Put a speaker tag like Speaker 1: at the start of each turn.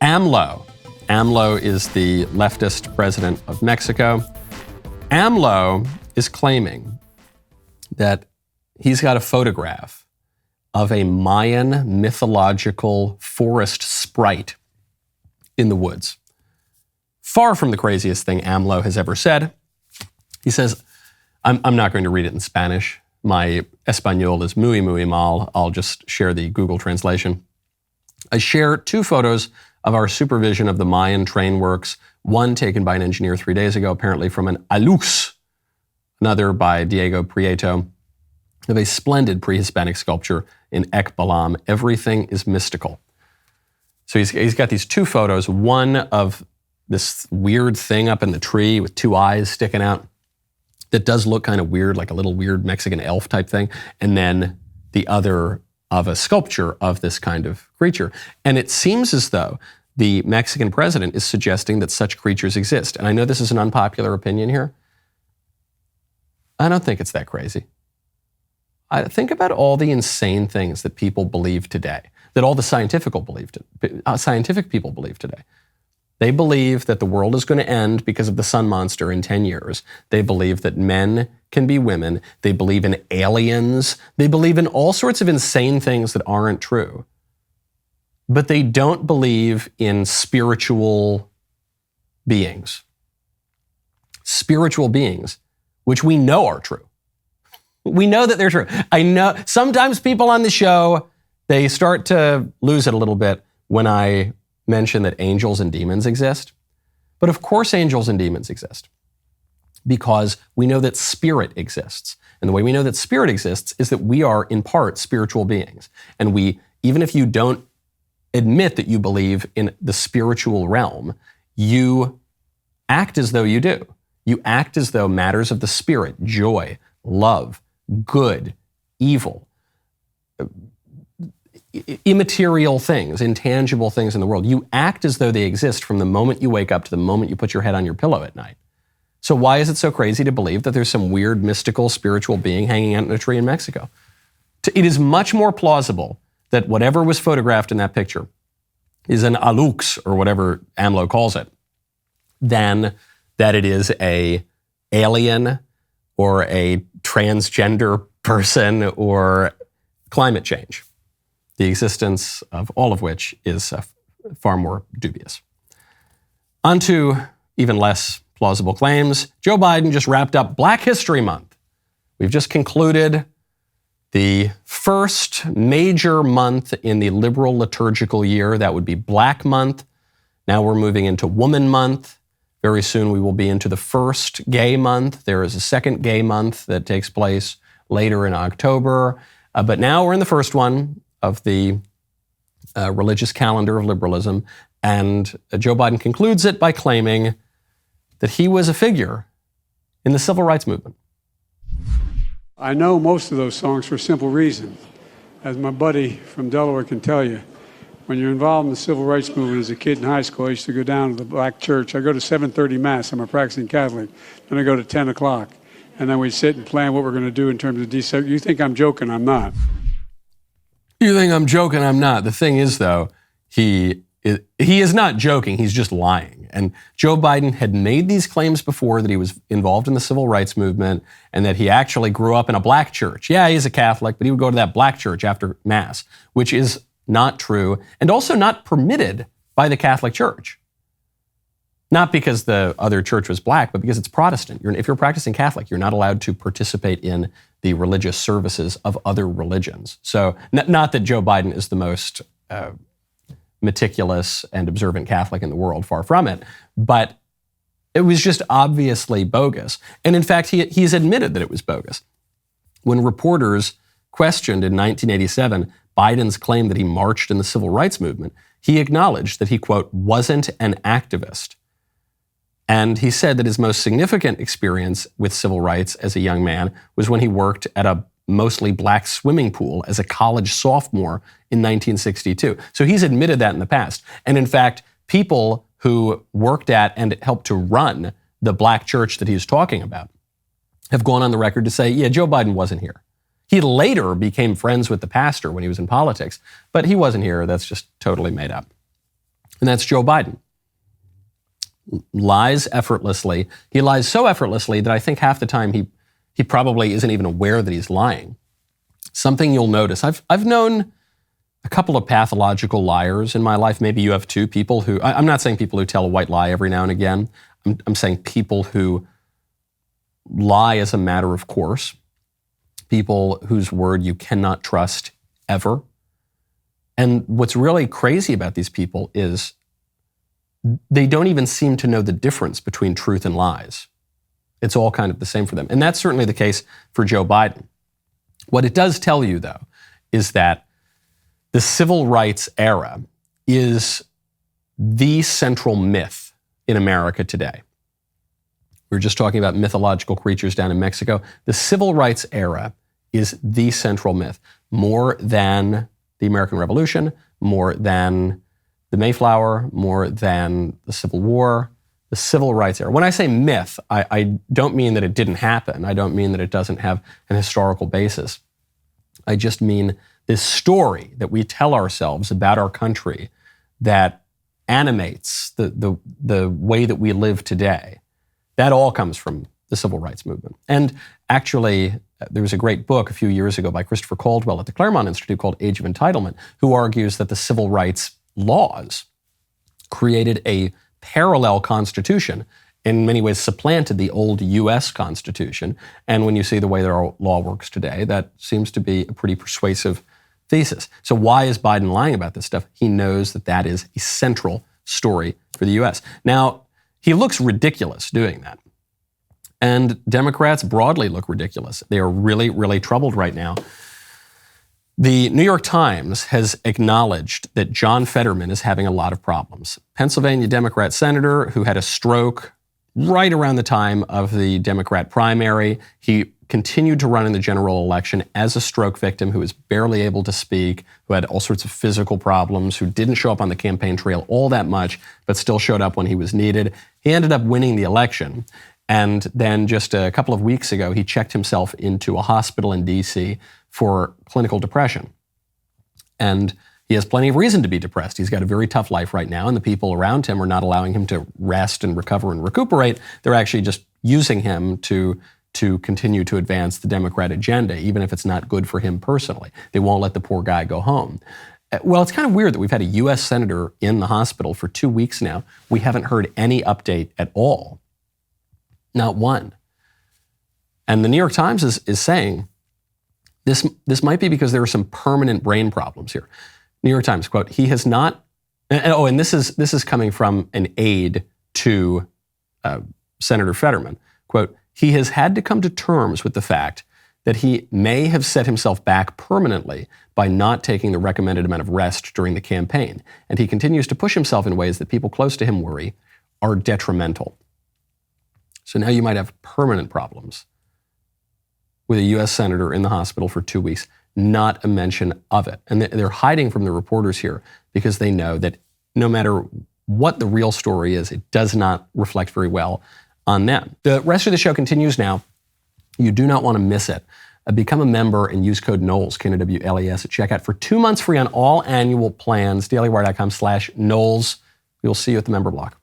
Speaker 1: AMLO. AMLO is the leftist president of Mexico. AMLO is claiming that he's got a photograph of a Mayan mythological forest sprite in the woods. Far from the craziest thing AMLO has ever said. He says, I'm not going to read it in Spanish. My Espanol is muy mal. I'll just share the Google translation. I share 2 photos of our supervision of the Mayan train works, one taken by an engineer 3 days ago, apparently from an alux, another by Diego Prieto, of a splendid pre-Hispanic sculpture in Ekbalam. Everything is mystical. So he's got these 2 photos, one of this weird thing up in the tree with 2 eyes sticking out that does look kind of weird, like a little weird Mexican elf type thing, and then the other of a sculpture of this kind of creature. And it seems as though the Mexican president is suggesting that such creatures exist. And I know this is an unpopular opinion here. I don't think it's that crazy. I think about all the insane things that people believe today, that all the scientific people believe today. They believe that the world is going to end because of the sun monster in 10 years. They believe that men can be women. They believe in aliens. They believe in all sorts of insane things that aren't true. But they don't believe in spiritual beings. Spiritual beings, which we know are true. We know that they're true. I know sometimes people on the show, they start to lose it a little bit when I mention that angels and demons exist. But of course angels and demons exist because we know that spirit exists. And the way we know that spirit exists is that we are in part spiritual beings. And we, even if you don't admit that you believe in the spiritual realm, you act as though you do. You act as though matters of the spirit, joy, love, good, evil, immaterial things, intangible things in the world, you act as though they exist from the moment you wake up to the moment you put your head on your pillow at night. So why is it so crazy to believe that there's some weird, mystical, spiritual being hanging out in a tree in Mexico? It is much more plausible that whatever was photographed in that picture is an alux, or whatever AMLO calls it, than that it is a alien or a transgender person or climate change, the existence of all of which is far more dubious. On to even less plausible claims. Joe Biden just wrapped up Black History Month. We've just concluded the first major month in the liberal liturgical year. That would be Black Month. Now we're moving into Woman Month. Very soon we will be into the first Gay Month. There is a second Gay Month that takes place later in October. But now we're in the first one of the religious calendar of liberalism. And Joe Biden concludes it by claiming that he was a figure in the civil rights movement.
Speaker 2: I know most of those songs for a simple reason. As my buddy from Delaware can tell you, when you're involved in the civil rights movement as a kid in high school, I used to go down to the black church. I go to 7:30 Mass. I'm a practicing Catholic. Then I go to 10 o'clock. And then we sit and plan what we're going to do in terms of desegregation. You think I'm joking? I'm not.
Speaker 1: You think I'm joking? I'm not. The thing is, though, he is not joking. He's just lying. And Joe Biden had made these claims before that he was involved in the civil rights movement and that he actually grew up in a black church. Yeah, he's a Catholic, but he would go to that black church after Mass, which is not true and also not permitted by the Catholic Church. Not because the other church was black, but because it's Protestant. If you're a practicing Catholic, you're not allowed to participate in the religious services of other religions. So not that Joe Biden is the most meticulous and observant Catholic in the world, far from it, but it was just obviously bogus. And in fact, he's admitted that it was bogus. When reporters questioned in 1987 Biden's claim that he marched in the civil rights movement, he acknowledged that he, quote, wasn't an activist. And he said that his most significant experience with civil rights as a young man was when he worked at a mostly black swimming pool as a college sophomore in 1962. So he's admitted that in the past. And in fact, people who worked at and helped to run the black church that he's talking about have gone on the record to say, yeah, Joe Biden wasn't here. He later became friends with the pastor when he was in politics, but he wasn't here. That's just totally made up. And that's Joe Biden. Lies effortlessly. He lies so effortlessly that I think half the time he probably isn't even aware that he's lying. Something you'll notice. I've known a couple of pathological liars in my life. Maybe you have too. People who, I'm not saying people who tell a white lie every now and again. I'm saying people who lie as a matter of course. People whose word you cannot trust ever. And what's really crazy about these people is they don't even seem to know the difference between truth and lies. It's all kind of the same for them. And that's certainly the case for Joe Biden. What it does tell you, though, is that the civil rights era is the central myth in America today. We were just talking about mythological creatures down in Mexico. The civil rights era is the central myth, more than the American Revolution, more than the Mayflower, more than the Civil War, the civil rights era. When I say myth, I don't mean that it didn't happen. I don't mean that it doesn't have an historical basis. I just mean this story that we tell ourselves about our country that animates the way that we live today. That all comes from the civil rights movement. And actually, there was a great book a few years ago by Christopher Caldwell at the Claremont Institute called Age of Entitlement, who argues that the civil rights laws created a parallel constitution, in many ways supplanted the old U.S. Constitution. And when you see the way that our law works today, that seems to be a pretty persuasive thesis. So why is Biden lying about this stuff? He knows that that is a central story for the U.S. Now, he looks ridiculous doing that. And Democrats broadly look ridiculous. They are really, really troubled right now. The New York Times has acknowledged that John Fetterman is having a lot of problems. Pennsylvania Democrat senator who had a stroke right around the time of the Democrat primary. He continued to run in the general election as a stroke victim who was barely able to speak, who had all sorts of physical problems, who didn't show up on the campaign trail all that much, but still showed up when he was needed. He ended up winning the election. And then just a couple of weeks ago, he checked himself into a hospital in D.C. for clinical depression. And he has plenty of reason to be depressed. He's got a very tough life right now, and the people around him are not allowing him to rest and recover and recuperate. They're actually just using him to continue to advance the Democrat agenda, even if it's not good for him personally. They won't let the poor guy go home. Well, it's kind of weird that we've had a U.S. senator in the hospital for 2 weeks now. We haven't heard any update at all. Not one. And the New York Times is saying this might be because there are some permanent brain problems here. New York Times, quote, he has not, and this is coming from an aide to Senator Fetterman, quote, he has had to come to terms with the fact that he may have set himself back permanently by not taking the recommended amount of rest during the campaign. And he continues to push himself in ways that people close to him worry are detrimental. So now you might have permanent problems with a U.S. senator in the hospital for 2 weeks, not a mention of it. And they're hiding from the reporters here because they know that no matter what the real story is, it does not reflect very well on them. The rest of the show continues now. You do not want to miss it. Become a member and use code Knowles, Knowles, at checkout for 2 months free on all annual plans, dailywire.com/Knowles. We will see you at the member block.